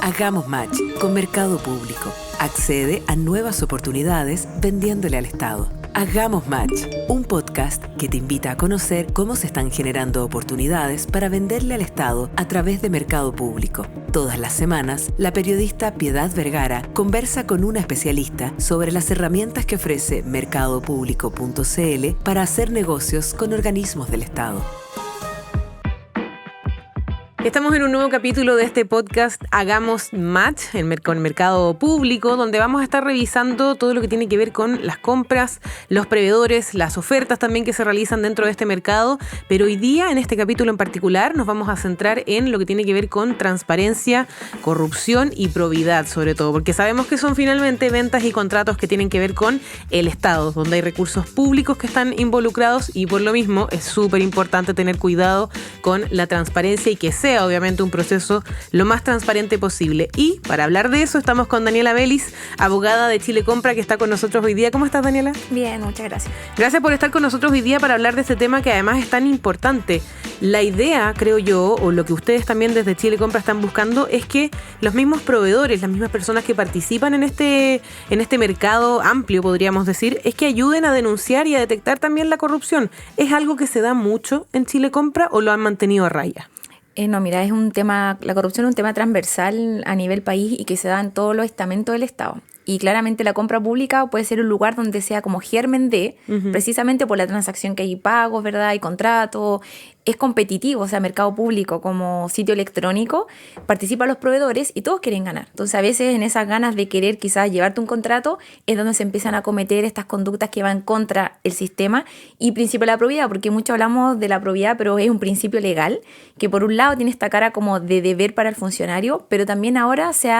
Hagamos match con Mercado Público. Accede a nuevas oportunidades vendiéndole al Estado. Hagamos match, un podcast que te invita a conocer cómo se están generando oportunidades para venderle al Estado a través de Mercado Público. Todas las semanas, la periodista Piedad Vergara conversa con una especialista sobre las herramientas que ofrece mercadopúblico.cl para hacer negocios con organismos del Estado. Estamos en un nuevo capítulo de este podcast Hagamos Match con Mercado Público, donde vamos a estar revisando todo lo que tiene que ver con las compras, los proveedores, las ofertas también que se realizan dentro de este mercado. Pero hoy día, en este capítulo en particular, nos vamos a centrar en lo que tiene que ver con transparencia, corrupción y probidad, sobre todo, porque sabemos que son finalmente ventas y contratos que tienen que ver con el Estado, donde hay recursos públicos que están involucrados y por lo mismo es súper importante tener cuidado con la transparencia y que sea obviamente un proceso lo más transparente posible. Y para hablar de eso estamos con Daniela Vélez, abogada de Chile Compra, que está con nosotros hoy día. ¿Cómo estás, Daniela? Bien, muchas gracias. Gracias por estar con nosotros hoy día para hablar de este tema que además es tan importante. La idea, creo yo, o lo que ustedes también desde Chile Compra están buscando es que los mismos proveedores, las mismas personas que participan en este mercado amplio, podríamos decir, es que ayuden a denunciar y a detectar también la corrupción. ¿Es algo que se da mucho en Chile Compra o lo han mantenido a raya? No, mira, es un tema, la corrupción es un tema transversal a nivel país y que se da en todos los estamentos del Estado. Y claramente la compra pública puede ser un lugar donde sea como germen de, precisamente por la transacción que hay pagos, ¿verdad? Hay contratos, es competitivo, o sea, Mercado Público como sitio electrónico, participan los proveedores y todos quieren ganar. Entonces, a veces en esas ganas de querer quizás llevarte un contrato es donde se empiezan a cometer estas conductas que van contra el sistema y principio de la probidad, porque mucho hablamos de la probidad, pero es un principio legal que por un lado tiene esta cara como de deber para el funcionario, pero también ahora se le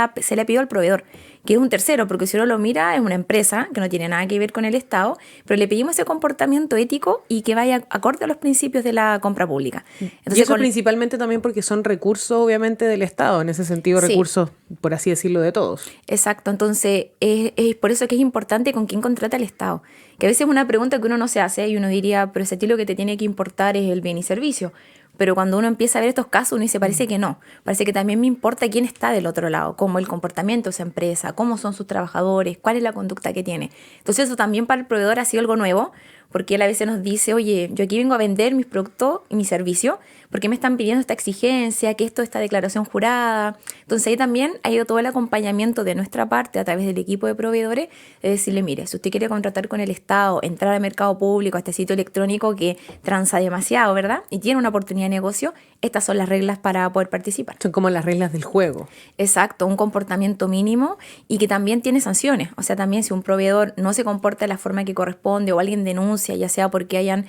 ha pedido al proveedor, que es un tercero, porque si uno lo mira es una empresa que no tiene nada que ver con el Estado, pero le pedimos ese comportamiento ético y que vaya acorde a los principios de la compra pública. Entonces, y eso principalmente también porque son recursos obviamente del Estado, en ese sentido sí. Recursos, por así decirlo, de todos. Exacto, entonces es por eso que es importante con quién contrata el Estado, que a veces es una pregunta que uno no se hace y uno diría, pero ese lo que te tiene que importar es el bien y servicio. Pero cuando uno empieza a ver estos casos, uno dice, parece que no. Parece que también me importa quién está del otro lado, cómo el comportamiento de esa empresa, cómo son sus trabajadores, cuál es la conducta que tiene. Entonces eso también para el proveedor ha sido algo nuevo, porque él a veces nos dice, oye, yo aquí vengo a vender mis productos y mi servicio, ¿por qué me están pidiendo esta exigencia, que esta declaración jurada? Entonces ahí también ha ido todo el acompañamiento de nuestra parte a través del equipo de proveedores, de decirle, mire, si usted quiere contratar con el Estado, entrar al mercado público, a este sitio electrónico que transa demasiado, ¿verdad? Y tiene una oportunidad de negocio, estas son las reglas para poder participar. Son como las reglas del juego. Exacto, un comportamiento mínimo y que también tiene sanciones. O sea, también si un proveedor no se comporta de la forma que corresponde o alguien denuncia, ya sea porque hayan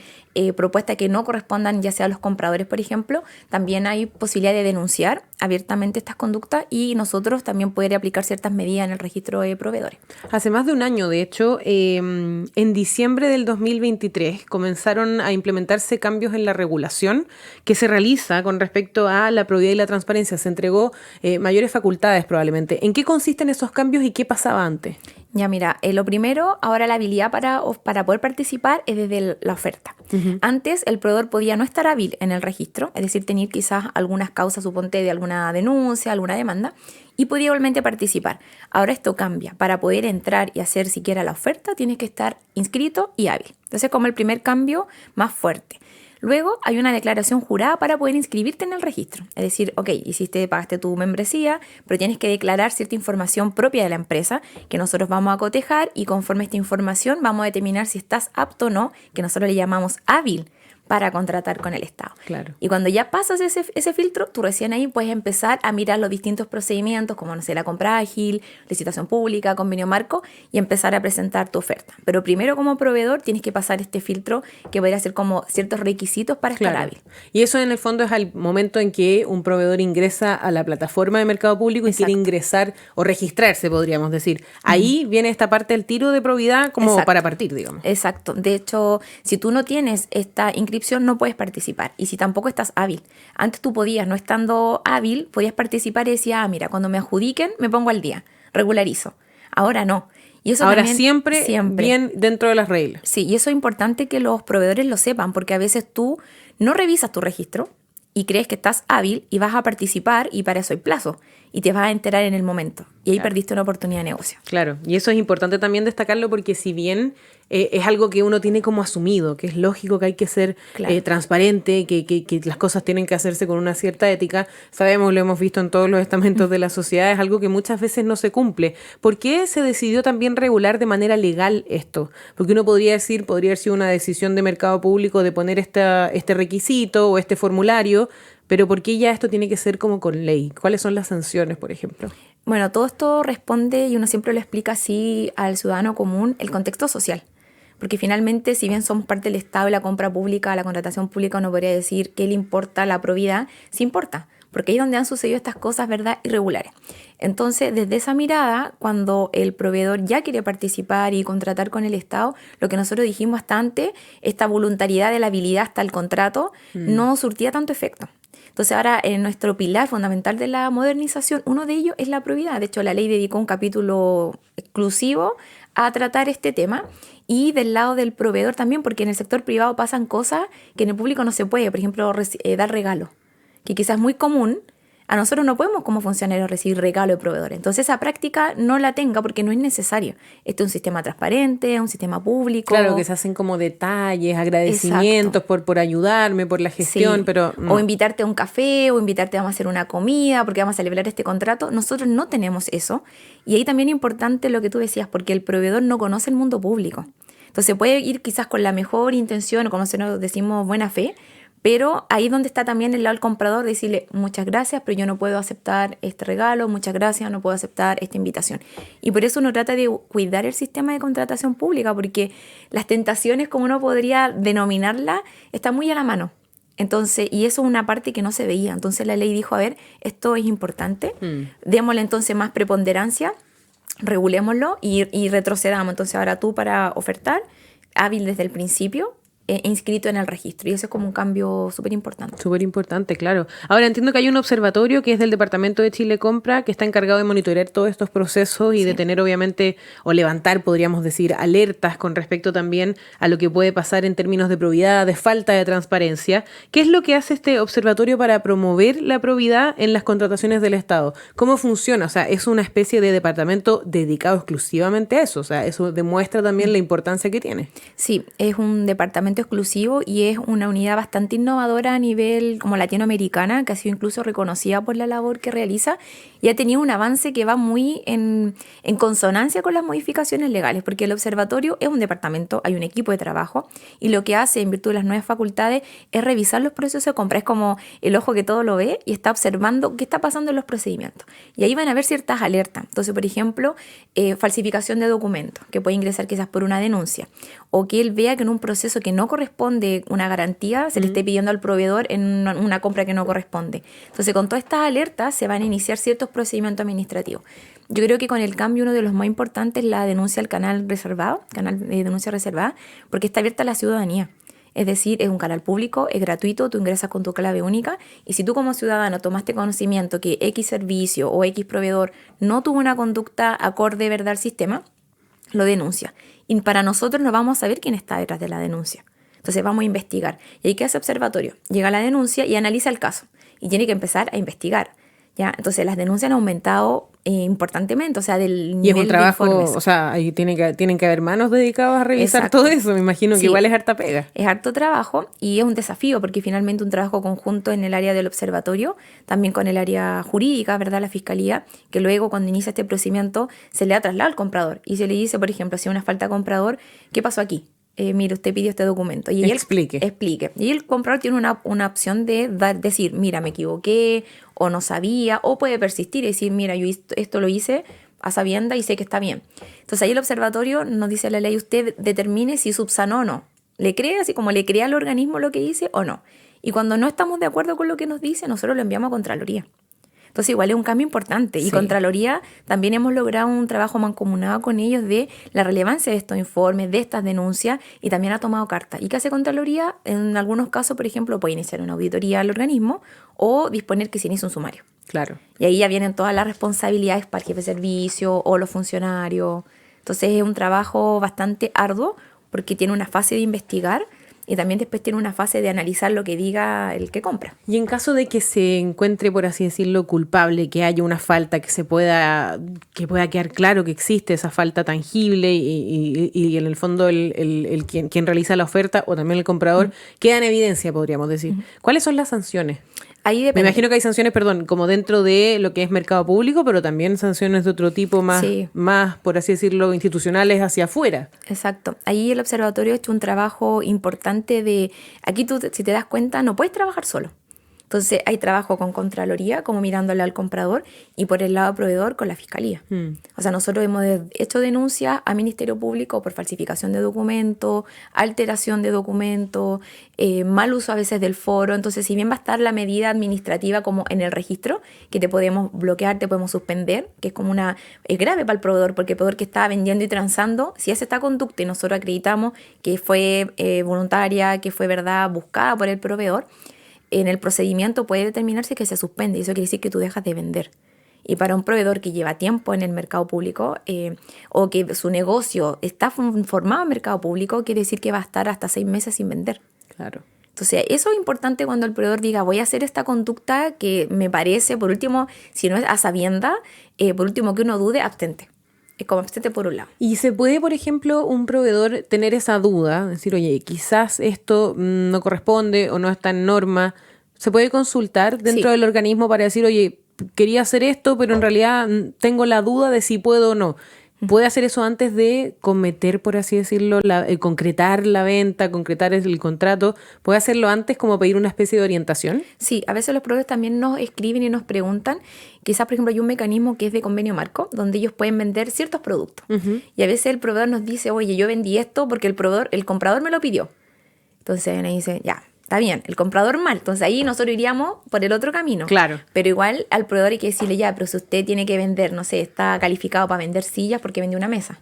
propuestas que no correspondan, ya sea a los compradores, por ejemplo, también hay posibilidad de denunciar abiertamente estas conductas y nosotros también poder aplicar ciertas medidas en el registro de proveedores. Hace más de un año, de hecho, en diciembre del 2023 comenzaron a implementarse cambios en la regulación que se realiza con respecto a la probidad y la transparencia. Se entregó mayores facultades probablemente. ¿En qué consisten esos cambios y qué pasaba antes? Ya mira, lo primero, ahora la habilidad para poder participar es desde la oferta. Uh-huh. Antes el proveedor podía no estar hábil en el registro, es decir, tener quizás algunas causas, suponte, de alguna denuncia, alguna demanda, y podía igualmente participar. Ahora esto cambia. Para poder entrar y hacer siquiera la oferta, tienes que estar inscrito y hábil. Entonces, como el primer cambio más fuerte. Luego hay una declaración jurada para poder inscribirte en el registro. Es decir, ok, pagaste tu membresía, pero tienes que declarar cierta información propia de la empresa que nosotros vamos a cotejar y conforme a esta información vamos a determinar si estás apto o no, que nosotros le llamamos hábil para contratar con el Estado. Claro. Y cuando ya pasas ese filtro, tú recién ahí puedes empezar a mirar los distintos procedimientos, como, no sé, la compra ágil, licitación pública, convenio marco, y empezar a presentar tu oferta. Pero primero, como proveedor, tienes que pasar este filtro que podría ser como ciertos requisitos para estar hábil. Y eso, en el fondo, es al momento en que un proveedor ingresa a la plataforma de Mercado Público y Exacto. quiere ingresar o registrarse, podríamos decir. Ahí viene esta parte del tiro de probidad como Exacto. para partir, digamos. Exacto. De hecho, si tú no tienes esta inscripción, no puedes participar. Y si tampoco estás hábil. Antes tú podías, no estando hábil, podías participar y decías, mira, cuando me adjudiquen, me pongo al día, regularizo. Ahora no. Y eso ahora también, siempre bien dentro de las reglas. Sí, y eso es importante que los proveedores lo sepan, porque a veces tú no revisas tu registro y crees que estás hábil y vas a participar y para eso hay plazo. y te vas a enterar en el momento. Y ahí Claro. perdiste una oportunidad de negocio. Claro, y eso es importante también destacarlo porque si bien es algo que uno tiene como asumido, que es lógico que hay que ser Claro. transparente, que las cosas tienen que hacerse con una cierta ética, sabemos, lo hemos visto en todos los estamentos de la sociedad, es algo que muchas veces no se cumple. ¿Por qué se decidió también regular de manera legal esto? Porque uno podría decir, podría haber sido una decisión de mercado público de poner este requisito o este formulario, pero ¿por qué ya esto tiene que ser como con ley? ¿Cuáles son las sanciones, por ejemplo? Bueno, todo esto responde, y uno siempre lo explica así al ciudadano común, el contexto social. Porque finalmente, si bien somos parte del Estado y la compra pública, la contratación pública, uno podría decir que le importa la probidad, sí importa, porque ahí es donde han sucedido estas cosas, ¿verdad?, irregulares. Entonces, desde esa mirada, cuando el proveedor ya quiere participar y contratar con el Estado, lo que nosotros dijimos hasta antes, esta voluntariedad de la habilidad hasta el contrato, no surtía tanto efecto. Entonces ahora en nuestro pilar fundamental de la modernización, uno de ellos es la probidad. De hecho, la ley dedicó un capítulo exclusivo a tratar este tema, y del lado del proveedor también, porque en el sector privado pasan cosas que en el público no se puede. Por ejemplo, dar regalo, que quizás es muy común. A nosotros no podemos como funcionarios recibir regalo de proveedores. Entonces esa práctica no la tenga porque no es necesario. Este es un sistema transparente, es un sistema público. Claro, que se hacen como detalles, agradecimientos por ayudarme, por la gestión, Sí. pero no. O invitarte a un café, o invitarte a hacer una comida, porque vamos a celebrar este contrato. Nosotros no tenemos eso. Y ahí también es importante lo que tú decías, porque el proveedor no conoce el mundo público. Entonces puede ir quizás con la mejor intención, o como nosotros decimos, buena fe, pero ahí es donde está también el lado del comprador, decirle muchas gracias, pero yo no puedo aceptar este regalo, muchas gracias, no puedo aceptar esta invitación. Y por eso uno trata de cuidar el sistema de contratación pública, porque las tentaciones, como uno podría denominarla, están muy a la mano. Entonces, y eso es una parte que no se veía. Entonces la ley dijo, a ver, esto es importante, démosle entonces más preponderancia, regulémoslo y retrocedamos. Entonces ahora tú, para ofertar, hábil desde el principio, inscrito en el registro. Y eso es como un cambio súper importante. Súper importante, claro. Ahora entiendo que hay un observatorio que es del Departamento de Chile Compra que está encargado de monitorear todos estos procesos y de tener obviamente, o levantar, podríamos decir, alertas con respecto también a lo que puede pasar en términos de probidad, de falta de transparencia. ¿Qué es lo que hace este observatorio para promover la probidad en las contrataciones del Estado? ¿Cómo funciona? O sea, es una especie de departamento dedicado exclusivamente a eso. O sea, eso demuestra también la importancia que tiene. Sí, es un departamento exclusivo y es una unidad bastante innovadora a nivel como latinoamericana, que ha sido incluso reconocida por la labor que realiza, y ha tenido un avance que va muy en consonancia con las modificaciones legales, porque el observatorio es un departamento, hay un equipo de trabajo, y lo que hace en virtud de las nuevas facultades es revisar los procesos de compra. Es como el ojo que todo lo ve y está observando qué está pasando en los procedimientos. Y ahí van a haber ciertas alertas. Entonces, por ejemplo, falsificación de documentos, que puede ingresar quizás por una denuncia, o que él vea que en un proceso que no corresponde una garantía, se le esté pidiendo al proveedor en una compra que no corresponde. Entonces, con todas estas alertas se van a iniciar ciertos procedimientos administrativos. Yo creo que con el cambio uno de los más importantes es la denuncia al canal reservado, canal de denuncia reservada, porque está abierta a la ciudadanía. Es decir, es un canal público, es gratuito, tú ingresas con tu clave única, y si tú como ciudadano tomaste conocimiento que X servicio o X proveedor no tuvo una conducta acorde, ¿verdad?, al sistema, lo denuncia. Y para nosotros no vamos a saber quién está detrás de la denuncia. Entonces vamos a investigar. ¿Y ahí qué hace observatorio? Llega la denuncia y analiza el caso. Y tiene que empezar a investigar, ¿ya? Entonces las denuncias han aumentado importantemente, o sea, del nivel Y es un trabajo, de informes. o sea, ahí tienen que haber manos dedicadas a revisar Exacto. todo eso. Me imagino que Sí. igual es harta pega. Es harto trabajo y es un desafío, porque finalmente un trabajo conjunto en el área del observatorio, también con el área jurídica, ¿verdad?, la fiscalía, que luego cuando inicia este procedimiento se le da traslado al comprador y se le dice, por ejemplo, si hay una falta de comprador, ¿qué pasó aquí? Mire, usted pidió este documento. Y Explique. Explique. Y el comprador tiene una opción de decir, mira, me equivoqué, o no sabía, o puede persistir y decir, mira, yo esto lo hice a sabiendas y sé que está bien. Entonces ahí el observatorio nos dice la ley, usted determine si subsanó o no. ¿Le cree, así como le cree al organismo lo que dice o no? Y cuando no estamos de acuerdo con lo que nos dice, nosotros lo enviamos a Contraloría. Entonces igual es un cambio importante. Y Sí. Contraloría también hemos logrado un trabajo mancomunado con ellos de la relevancia de estos informes, de estas denuncias, y también ha tomado carta. ¿Y qué hace Contraloría? En algunos casos, por ejemplo, puede iniciar una auditoría al organismo o disponer que se inicie un sumario. Claro. Y ahí ya vienen todas las responsabilidades para el jefe de servicio o los funcionarios. Entonces es un trabajo bastante arduo porque tiene una fase de investigar, y también después tiene una fase de analizar lo que diga el que compra. Y en caso de que se encuentre, por así decirlo, culpable, que haya una falta, que pueda quedar claro que existe esa falta tangible y en el fondo quien realiza la oferta o también el comprador queda en evidencia, podríamos decir. ¿Cuáles son las sanciones? Ahí Me depende. imagino que hay sanciones, como dentro de lo que es mercado público, pero también sanciones de otro tipo más, por así decirlo, institucionales hacia afuera. Exacto. Ahí el observatorio ha hecho un trabajo importante aquí tú, si te das cuenta, no puedes trabajar solo. Entonces hay trabajo con Contraloría, como mirándole al comprador, y por el lado proveedor con la Fiscalía. O sea, nosotros hemos hecho denuncias a Ministerio Público por falsificación de documentos, alteración de documentos, mal uso a veces del foro. Entonces, si bien va a estar la medida administrativa como en el registro, que te podemos bloquear, te podemos suspender, que es grave para el proveedor, porque el proveedor que está vendiendo y transando, si hace esta conducta y nosotros acreditamos que fue voluntaria, que fue verdad buscada por el proveedor, en el procedimiento puede determinarse que se suspende, y eso quiere decir que tú dejas de vender. Y para un proveedor que lleva tiempo en el mercado público o que su negocio está formado en mercado público, quiere decir que va a estar hasta 6 meses sin vender. Claro. Entonces, eso es importante cuando el proveedor diga, voy a hacer esta conducta que me parece, por último, si no es a sabienda, por último que uno dude, abstente. Es como abstente por un lado. Y se puede, por ejemplo, un proveedor tener esa duda, decir, oye, quizás esto no corresponde o no está en norma. ¿Se puede consultar dentro del organismo para decir, oye, quería hacer esto, pero en realidad tengo la duda de si puedo o no? ¿Puede hacer eso antes de cometer, por así decirlo, concretar la venta, concretar el contrato? ¿Puede hacerlo antes como pedir una especie de orientación? Sí, a veces los proveedores también nos escriben y nos preguntan. Quizás, por ejemplo, hay un mecanismo que es de convenio marco, donde ellos pueden vender ciertos productos. Y a veces el proveedor nos dice, oye, yo vendí esto porque el comprador me lo pidió. Entonces me dice, ya, está bien, el comprador mal. Entonces ahí nosotros iríamos por el otro camino. Claro. Pero igual al proveedor hay que decirle, ya, pero si usted tiene que vender, no sé, está calificado para vender sillas porque vendió una mesa.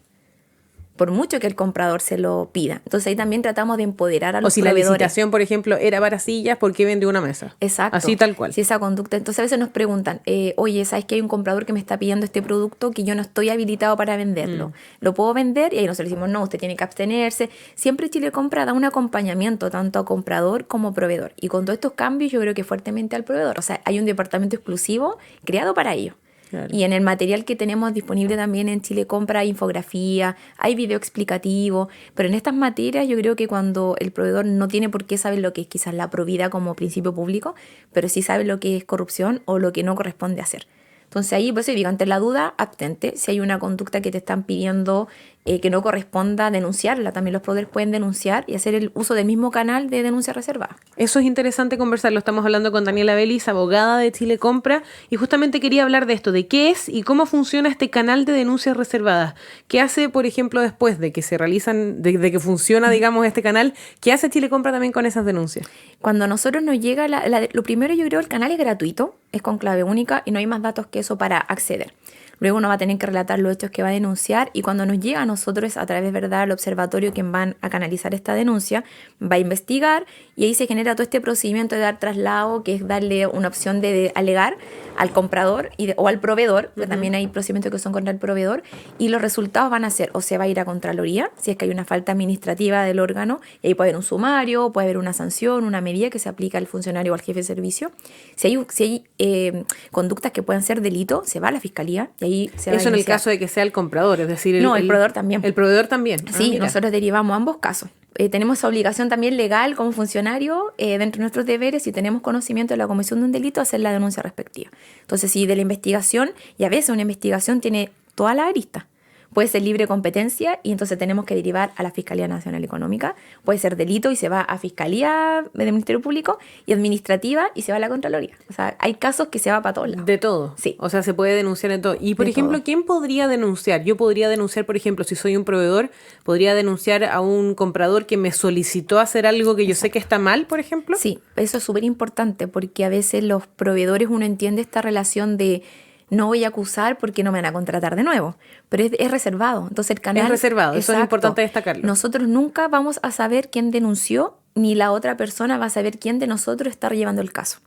Por mucho que el comprador se lo pida. Entonces ahí también tratamos de empoderar a los proveedores. O si la licitación, por ejemplo, era para sillas, ¿por qué vendió una mesa? Exacto. Así tal cual. Si esa conducta. Entonces a veces nos preguntan, oye, ¿sabes que hay un comprador que me está pidiendo este producto que yo no estoy habilitado para venderlo? ¿Lo puedo vender? Y ahí nosotros decimos, no, usted tiene que abstenerse. Siempre Chile Compra da un acompañamiento tanto a comprador como proveedor. Y con todos estos cambios yo creo que fuertemente al proveedor. O sea, hay un departamento exclusivo creado para ello. Claro. Y en el material que tenemos disponible también en Chile Compra hay infografía, hay video explicativo, pero en estas materias yo creo que cuando el proveedor no tiene por qué saber lo que es quizás la probidad como principio público, pero sí sabe lo que es corrupción o lo que no corresponde hacer. Entonces ahí, por eso digo, ante la duda, abstente. Si hay una conducta que te están pidiendo que no corresponda, denunciarla. También los proveedores pueden denunciar y hacer el uso del mismo canal de denuncia reservada. Eso es interesante conversarlo. Estamos hablando con Daniela Belis, abogada de Chile Compra, y justamente quería hablar de esto, de qué es y cómo funciona este canal de denuncias reservadas. ¿Qué hace, por ejemplo, después de que se realizan, de que funciona, digamos, este canal? ¿Qué hace Chile Compra también con esas denuncias? Cuando a nosotros nos llega, lo primero yo creo el canal es gratuito, es con clave única y no hay más datos que eso para acceder. Luego uno va a tener que relatar los hechos que va a denunciar y cuando nos llega a nosotros, a través, ¿verdad?, el observatorio, quien van a canalizar esta denuncia, va a investigar y ahí se genera todo este procedimiento de dar traslado, que es darle una opción de alegar al comprador o al proveedor, porque también hay procedimientos que son contra el proveedor, y los resultados van a ser, o se va a ir a Contraloría, si es que hay una falta administrativa del órgano, y ahí puede haber un sumario, puede haber una sanción, una medida que se aplica al funcionario o al jefe de servicio. Si hay conductas que puedan ser delito, se va a la Fiscalía y ahí se va Eso a en el iniciar. caso de que sea el comprador, es decir... el proveedor también. El proveedor también. Sí, nosotros derivamos ambos casos. Tenemos esa obligación también legal como funcionario dentro de nuestros deberes, si tenemos conocimiento de la comisión de un delito, hacer la denuncia respectiva. Entonces, si de la investigación, y a veces una investigación tiene toda la arista, puede ser libre competencia y entonces tenemos que derivar a la Fiscalía Nacional Económica, puede ser delito y se va a Fiscalía del Ministerio Público y administrativa y se va a la Contraloría. O sea, hay casos que se va para todos lados. De todo. Sí. O sea, se puede denunciar de todo. Y, por ejemplo, todo. ¿quién podría denunciar? Yo podría denunciar, por ejemplo, si soy un proveedor, podría denunciar a un comprador que me solicitó hacer algo que yo sé que está mal, por ejemplo. Sí, eso es súper importante porque a veces los proveedores uno entiende esta relación de no voy a acusar porque no me van a contratar de nuevo, pero es reservado. Entonces el canal... Es reservado, exacto, eso es importante destacarlo. Nosotros nunca vamos a saber quién denunció, ni la otra persona va a saber quién de nosotros está llevando el caso.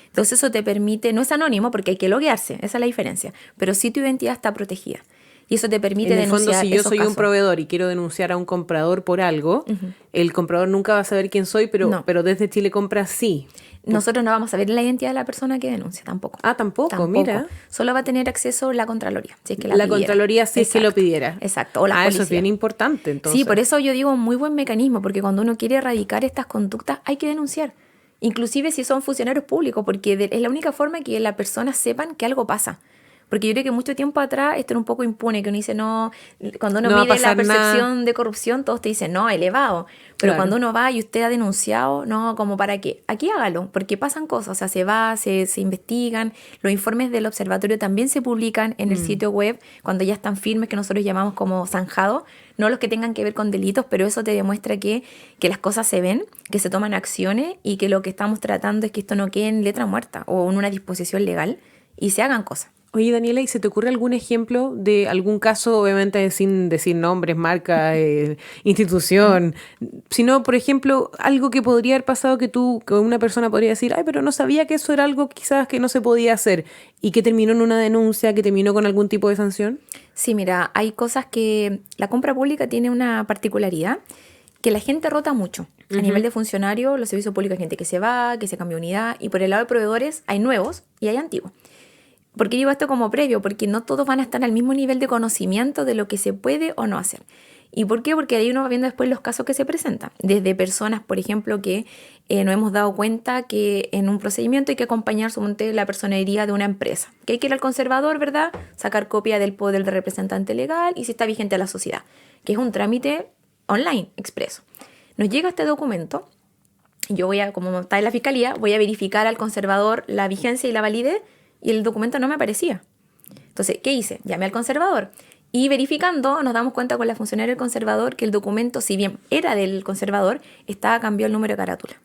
Entonces eso te permite, no es anónimo porque hay que loguearse, esa es la diferencia, pero sí tu identidad está protegida. Y eso te permite en el fondo, denunciar si yo esos soy casos. un proveedor y quiero denunciar a un comprador por algo, el comprador nunca va a saber quién soy, No. pero desde Chile Compra sí. Nosotros no vamos a ver la identidad de la persona que denuncia, tampoco. Ah, tampoco, mira. Solo va a tener acceso la Contraloría, si es que la La pidiera. Contraloría sí es que lo Exacto, pidiera. Exacto, o la Ah, policía. eso es bien importante, entonces. Sí, por eso yo digo muy buen mecanismo, porque cuando uno quiere erradicar estas conductas hay que denunciar. Inclusive si son funcionarios públicos, porque es la única forma que las personas sepan que algo pasa. Porque yo creo que mucho tiempo atrás esto era un poco impune, que uno dice, no, cuando uno No va a mide la pasar percepción nada. de corrupción, todos te dicen, no, elevado. Pero Claro. cuando uno va y usted ha denunciado, no, como para qué. Aquí hágalo, porque pasan cosas, o sea, se investigan, los informes del observatorio también se publican en el sitio web cuando ya están firmes, que nosotros llamamos como zanjados, no los que tengan que ver con delitos, pero eso te demuestra que las cosas se ven, que se toman acciones y que lo que estamos tratando es que esto no quede en letra muerta o en una disposición legal y se hagan cosas. Oye, Daniela, ¿y se te ocurre algún ejemplo de algún caso, obviamente sin decir nombres, marca, institución, sino, por ejemplo, algo que podría haber pasado que una persona podría decir, ay, pero no sabía que eso era algo quizás que no se podía hacer y que terminó en una denuncia, que terminó con algún tipo de sanción? Sí, mira, hay cosas que la compra pública tiene una particularidad, que la gente rota mucho. A nivel de funcionario, los servicios públicos hay gente que se va, que se cambia de unidad, y por el lado de proveedores hay nuevos y hay antiguos. ¿Por qué digo esto como previo? Porque no todos van a estar al mismo nivel de conocimiento de lo que se puede o no hacer. ¿Y por qué? Porque ahí uno va viendo después los casos que se presentan. Desde personas, por ejemplo, que nos hemos dado cuenta que en un procedimiento hay que acompañar suponte la personería de una empresa. Que hay que ir al conservador, ¿verdad? Sacar copia del poder del representante legal y si está vigente a la sociedad. Que es un trámite online, expreso. Nos llega este documento. Yo voy a, como está en la fiscalía, voy a verificar al conservador la vigencia y la validez y el documento no me aparecía. Entonces, ¿qué hice? Llamé al conservador y verificando nos damos cuenta con la funcionaria del conservador que el documento, si bien era del conservador, estaba cambiado el número de carátula.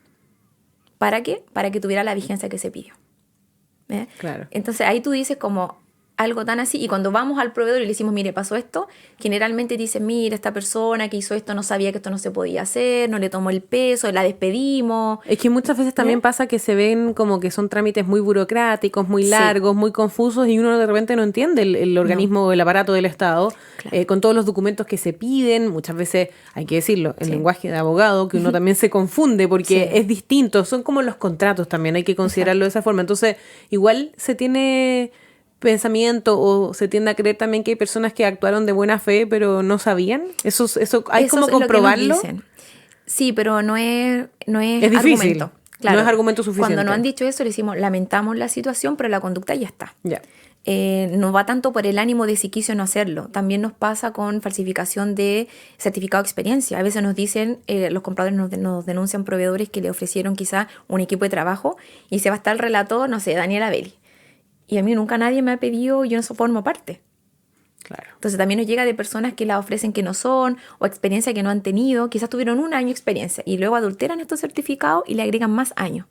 ¿Para qué? Para que tuviera la vigencia que se pidió. ¿Ve? Claro. Entonces ahí tú dices como algo tan así y cuando vamos al proveedor y le decimos, mire, pasó esto, generalmente dicen, mira, esta persona que hizo esto no sabía que esto no se podía hacer, no le tomó el peso, la despedimos. Es que muchas veces también pasa que se ven como que son trámites muy burocráticos, muy largos, muy confusos y uno de repente no entiende el organismo, el aparato del Estado, Claro. con todos los documentos que se piden. Muchas veces, hay que decirlo, el lenguaje de abogado, que uno también se confunde porque es distinto. Son como los contratos también, hay que considerarlo de esa forma. Entonces, igual se tiene pensamiento o se tiende a creer también que hay personas que actuaron de buena fe pero no sabían. Eso hay como comprobarlo. Sí, pero no es difícil. argumento. Claro. No es argumento suficiente. Cuando nos han dicho eso, le decimos, lamentamos la situación, pero la conducta ya está. Ya. No va tanto por el ánimo de si quiso no hacerlo. También nos pasa con falsificación de certificado de experiencia. A veces nos dicen, los compradores nos denuncian proveedores que le ofrecieron quizá un equipo de trabajo y se va a estar el relator, no sé, Daniela Belli. Y a mí nunca nadie me ha pedido, yo no formo parte. Claro. Entonces también nos llega de personas que la ofrecen que no son, o experiencia que no han tenido, quizás tuvieron un año de experiencia, y luego adulteran estos certificados y le agregan más años.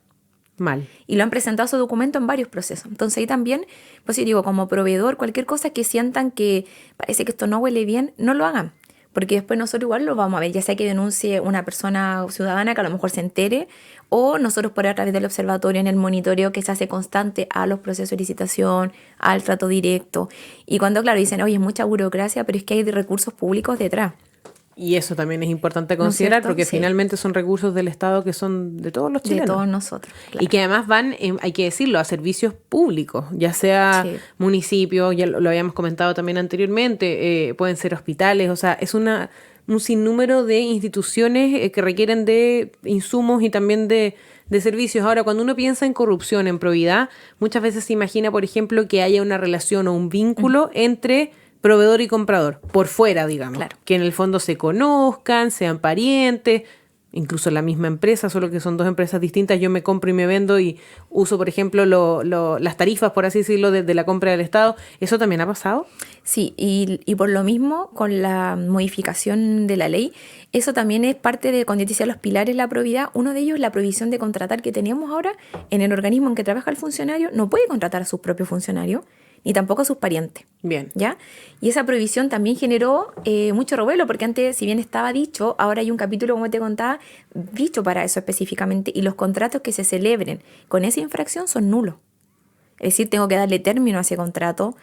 Mal. Y lo han presentado su documento en varios procesos. Entonces ahí también, pues sí digo, como proveedor, cualquier cosa que sientan que parece que esto no huele bien, no lo hagan. Porque después nosotros igual lo vamos a ver, ya sea que denuncie una persona ciudadana que a lo mejor se entere, o nosotros por a través del observatorio en el monitoreo que se hace constante a los procesos de licitación, al trato directo. Y cuando, claro, dicen, oye, es mucha burocracia, pero es que hay recursos públicos detrás. Y eso también es importante considerar porque Sí. finalmente son recursos del Estado que son de todos los chilenos. De todos nosotros. Claro. Y que además van, hay que decirlo, a servicios públicos, ya sea Sí. municipios, ya lo habíamos comentado también anteriormente, pueden ser hospitales, o sea, es un sinnúmero de instituciones que requieren de insumos y también de servicios. Ahora, cuando uno piensa en corrupción, en probidad, muchas veces se imagina, por ejemplo, que haya una relación o un vínculo entre proveedor y comprador, por fuera, digamos. Claro. Que en el fondo se conozcan, sean parientes, incluso la misma empresa, solo que son dos empresas distintas. Yo me compro y me vendo y uso, por ejemplo, las tarifas, por así decirlo, de la compra del Estado. ¿Eso también ha pasado? Sí, y por lo mismo, con la modificación de la ley, eso también es parte de, cuando te decía los pilares de la probidad, uno de ellos es la prohibición de contratar que tenemos ahora en el organismo en que trabaja el funcionario, no puede contratar a sus propios funcionarios, ni tampoco a sus parientes. Bien. ¿Ya? Y esa prohibición también generó mucho revuelo, porque antes, si bien estaba dicho, ahora hay un capítulo, como te contaba, dicho para eso específicamente, y los contratos que se celebren con esa infracción son nulos. Es decir, tengo que darle término a ese contrato,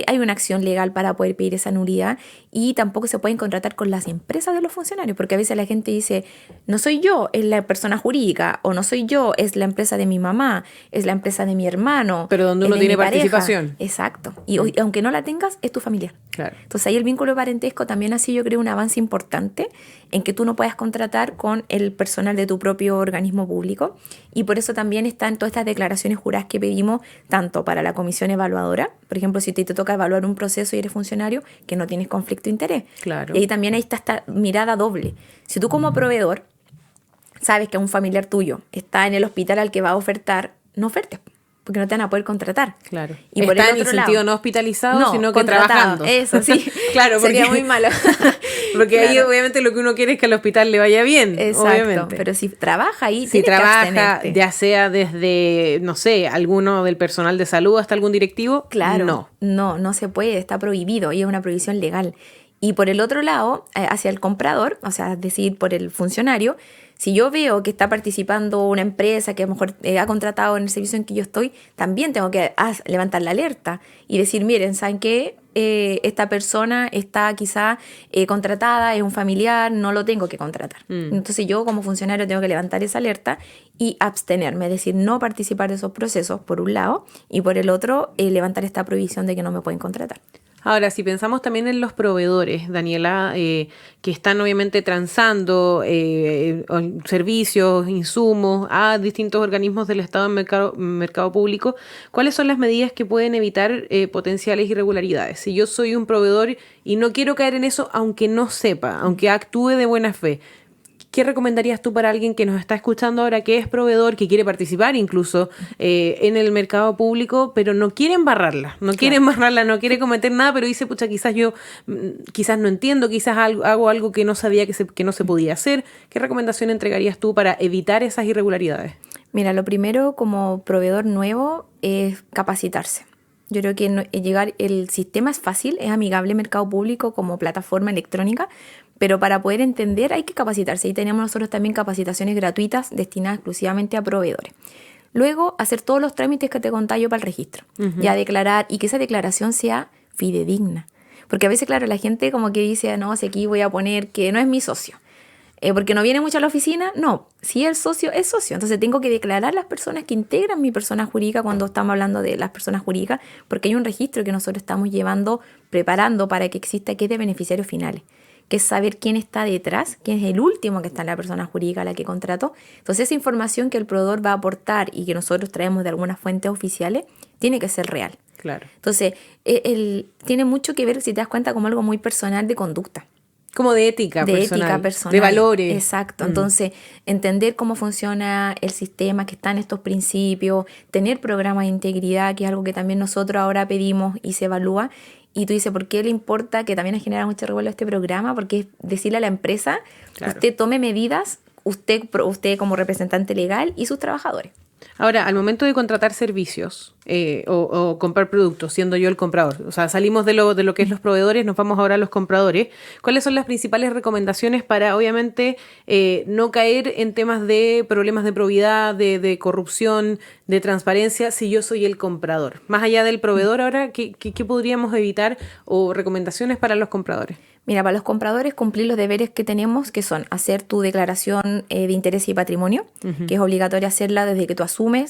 hay una acción legal para poder pedir esa nulidad, y tampoco se pueden contratar con las empresas de los funcionarios, porque a veces la gente dice, no soy yo, es la persona jurídica, o no soy yo, es la empresa de mi mamá, es la empresa de mi hermano. Pero donde uno tiene participación. Exacto. Y aunque no la tengas, es tu familiar. Claro. Entonces ahí el vínculo de parentesco también ha sido, yo creo, un avance importante en que tú no puedas contratar con el personal de tu propio organismo público, y por eso también están todas estas declaraciones juradas que pedimos, tanto para la comisión evaluadora, por ejemplo, si te toca evaluar un proceso y eres funcionario, que no tienes conflicto de interés. Claro. Y ahí también ahí está esta mirada doble. Si tú como proveedor sabes que un familiar tuyo está en el hospital al que va a ofertar, no ofertes, porque no te van a poder contratar. Claro. Y por está el en otro el sentido lado, no hospitalizado, no, sino que contratado. trabajando. Eso, sí. Claro, porque sería muy malo. Porque ahí Claro. obviamente lo que uno quiere es que al hospital le vaya bien. Exacto, Obviamente. pero si trabaja ahí, Si tienes que trabaja, abstenerte. ya sea desde, no sé, alguno del personal de salud hasta algún directivo, Claro, no. no se puede, está prohibido y es una prohibición legal. Y por el otro lado, hacia el comprador, o sea, es decir, por el funcionario, si yo veo que está participando una empresa que a lo mejor ha contratado en el servicio en que yo estoy, también tengo que levantar la alerta y decir, miren, ¿saben qué? Esta persona está quizá contratada, es un familiar, no lo tengo que contratar. Entonces yo como funcionario tengo que levantar esa alerta y abstenerme, es decir, no participar de esos procesos por un lado, y por el otro levantar esta prohibición de que no me pueden contratar. Ahora, si pensamos también en los proveedores, Daniela, que están obviamente transando servicios, insumos a distintos organismos del Estado en mercado público, ¿cuáles son las medidas que pueden evitar potenciales irregularidades? Si yo soy un proveedor y no quiero caer en eso, aunque no sepa, aunque actúe de buena fe, ¿qué recomendarías tú para alguien que nos está escuchando ahora, que es proveedor, que quiere participar incluso en el mercado público, pero no quiere embarrarla, no quiere cometer nada, pero dice, pucha, quizás no entiendo, quizás hago algo que no sabía que no se podía hacer? ¿Qué recomendación entregarías tú para evitar esas irregularidades? Mira, lo primero como proveedor nuevo es capacitarse. Yo creo que el sistema es fácil, es amigable mercado público como plataforma electrónica, pero para poder entender hay que capacitarse. Y tenemos nosotros también capacitaciones gratuitas destinadas exclusivamente a proveedores. Luego, hacer todos los trámites que te contaba yo para el registro. Ya declarar, y que esa declaración sea fidedigna. Porque a veces, claro, la gente como que dice, no, si aquí voy a poner que no es mi socio. Porque no viene mucho a la oficina. No, si el socio es socio. Entonces tengo que declarar las personas que integran mi persona jurídica cuando estamos hablando de las personas jurídicas, porque hay un registro que nosotros estamos preparando para que exista, que es de beneficiarios finales, que es saber quién está detrás, quién es el último que está en la persona jurídica a la que contrató. Entonces esa información que el proveedor va a aportar y que nosotros traemos de algunas fuentes oficiales tiene que ser real. Claro. Entonces tiene mucho que ver, si te das cuenta, como algo muy personal de conducta. Como de ética personal, de valores. Exacto. Entonces, entender cómo funciona el sistema, que están estos principios, tener programas de integridad, que es algo que también nosotros ahora pedimos y se evalúa. Y tú dices, ¿por qué le importa? Que también ha generado mucho revuelo este programa, porque es decirle a la empresa, claro, usted tome medidas, usted como representante legal y sus trabajadores. Ahora, al momento de contratar servicios o comprar productos, siendo yo el comprador, o sea, salimos de lo que es los proveedores, nos vamos ahora a los compradores, ¿cuáles son las principales recomendaciones para, obviamente, no caer en temas de problemas de probidad, de corrupción, de transparencia, si yo soy el comprador? Más allá del proveedor ahora, ¿qué podríamos evitar o recomendaciones para los compradores? Mira, para los compradores, cumplir los deberes que tenemos, que son hacer tu declaración de interés y patrimonio, que es obligatorio hacerla desde que tú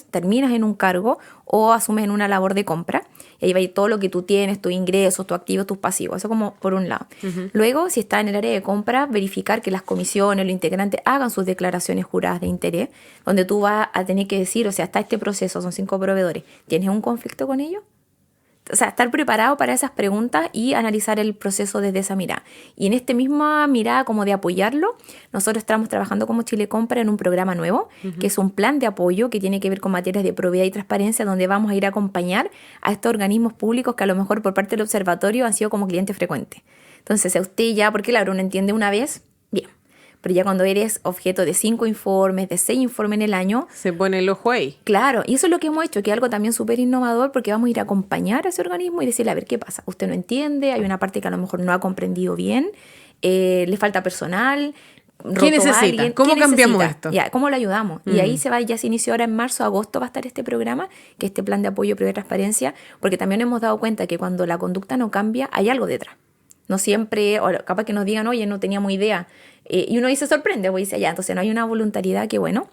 terminas en un cargo o asumes en una labor de compra. Y ahí va a ir todo lo que tú tienes, tus ingresos, tus activos, tus pasivos. Eso como por un lado. Luego, si estás en el área de compra, verificar que las comisiones, los integrantes hagan sus declaraciones juradas de interés, donde tú vas a tener que decir, o sea, está este proceso, son 5 proveedores, ¿tienes un conflicto con ellos? O sea, estar preparado para esas preguntas y analizar el proceso desde esa mirada. Y en esta misma mirada como de apoyarlo, nosotros estamos trabajando como Chile Compra en un programa nuevo, que es un plan de apoyo que tiene que ver con materias de probidad y transparencia, donde vamos a ir a acompañar a estos organismos públicos que a lo mejor por parte del observatorio han sido como clientes frecuentes. Entonces, si a usted ya, porque claro, uno entiende una vez, bien. Pero ya cuando eres objeto de 5 informes, de 6 informes en el año, se pone el ojo ahí. Claro, y eso es lo que hemos hecho, que es algo también súper innovador, porque vamos a ir a acompañar a ese organismo y decirle, a ver, ¿qué pasa? Usted no entiende, hay una parte que a lo mejor no ha comprendido bien, le falta personal, ¿Qué necesita? ¿Cómo cambiamos esto? Ya, ¿cómo lo ayudamos? Y ahí ya se inició ahora en marzo, agosto va a estar este programa, que es este plan de apoyo, previa transparencia, porque también hemos dado cuenta que cuando la conducta no cambia, hay algo detrás. No siempre, o capaz que nos digan, oye, no teníamos idea. Y uno ahí se sorprende, pues dice, ya, entonces no hay una voluntariedad, que bueno,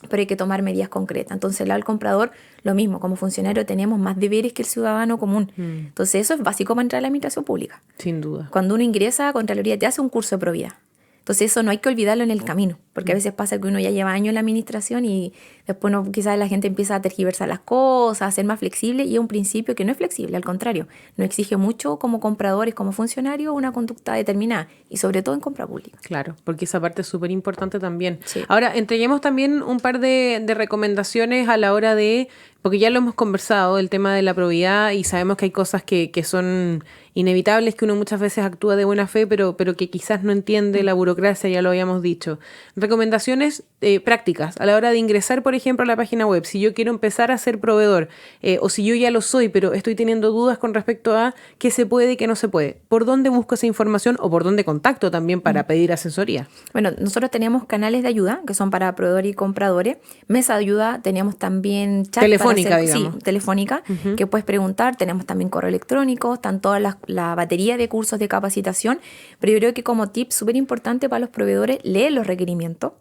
pero hay que tomar medidas concretas. Entonces, el lado del comprador, lo mismo, como funcionario tenemos más deberes que el ciudadano común. Entonces, eso es básico para entrar a la administración pública. Sin duda. Cuando uno ingresa a Contraloría, te hace un curso de probidad. Entonces eso no hay que olvidarlo en el camino, porque a veces pasa que uno ya lleva años en la administración y después quizás la gente empieza a tergiversar las cosas, a ser más flexible, y es un principio que no es flexible, al contrario, nos exige mucho como compradores, como funcionarios, una conducta determinada, y sobre todo en compra pública. Claro, porque esa parte es súper importante también. Sí. Ahora, entreguemos también un par de recomendaciones a la hora de, porque ya lo hemos conversado, el tema de la probidad, y sabemos que hay cosas que son inevitables, que uno muchas veces actúa de buena fe, pero que quizás no entiende la burocracia, ya lo habíamos dicho. Recomendaciones prácticas a la hora de ingresar, por ejemplo, a la página web. Si yo quiero empezar a ser proveedor, o si yo ya lo soy, pero estoy teniendo dudas con respecto a qué se puede y qué no se puede, ¿por dónde busco esa información o por dónde contacto también para pedir asesoría? Bueno, nosotros tenemos canales de ayuda que son para proveedores y compradores. Mesa de ayuda, teníamos también chat telefónica, digamos. Sí, telefónica, que puedes preguntar. Tenemos también correo electrónico, están todas la batería de cursos de capacitación, pero yo creo que como tip súper importante para los proveedores, lee los requerimientos,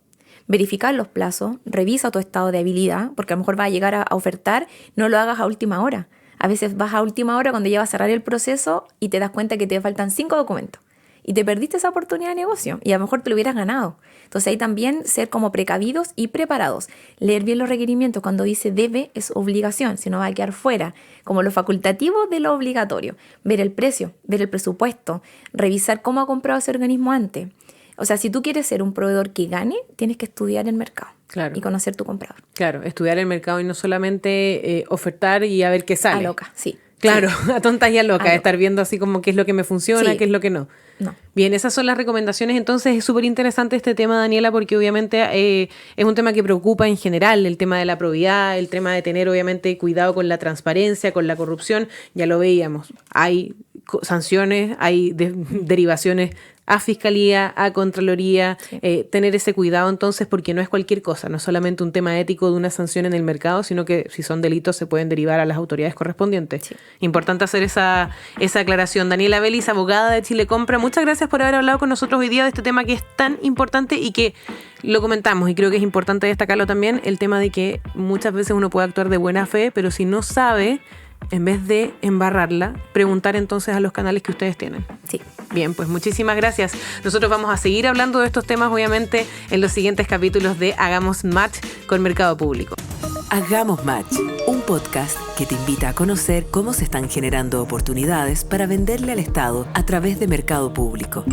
verificar los plazos, revisa tu estado de habilidad, porque a lo mejor vas a llegar a ofertar, no lo hagas a última hora. A veces vas a última hora cuando ya vas a cerrar el proceso y te das cuenta que te faltan 5 documentos. Y te perdiste esa oportunidad de negocio y a lo mejor te lo hubieras ganado. Entonces ahí también ser como precavidos y preparados. Leer bien los requerimientos. Cuando dice debe es obligación, si no va a quedar fuera. Como lo facultativo de lo obligatorio. Ver el precio, ver el presupuesto, revisar cómo ha comprado ese organismo antes. O sea, si tú quieres ser un proveedor que gane, tienes que estudiar el mercado. Claro. Y conocer tu comprador. Claro, estudiar el mercado y no solamente ofertar y a ver qué sale. A loca, sí. Claro, sí. A tontas y a locas, estar viendo así como qué es lo que me funciona, qué es lo que no. No. Bien, esas son las recomendaciones. Entonces es súper interesante este tema, Daniela, porque obviamente es un tema que preocupa en general, el tema de la probidad, el tema de tener obviamente cuidado con la transparencia, con la corrupción. Ya lo veíamos, hay sanciones, hay derivaciones a Fiscalía, a Contraloría, tener ese cuidado entonces, porque no es cualquier cosa, no es solamente un tema ético de una sanción en el mercado, sino que si son delitos se pueden derivar a las autoridades correspondientes. Sí. Importante hacer esa aclaración. Daniela Vélez, abogada de Chile Compra, muchas gracias por haber hablado con nosotros hoy día de este tema que es tan importante y que lo comentamos, y creo que es importante destacarlo también, el tema de que muchas veces uno puede actuar de buena fe, pero si no sabe, en vez de embarrarla, preguntar entonces a los canales que ustedes tienen. Sí. Bien, pues muchísimas gracias. Nosotros vamos a seguir hablando de estos temas, obviamente, en los siguientes capítulos de Hagamos Match con Mercado Público. Hagamos Match, un podcast que te invita a conocer cómo se están generando oportunidades para venderle al Estado a través de Mercado Público.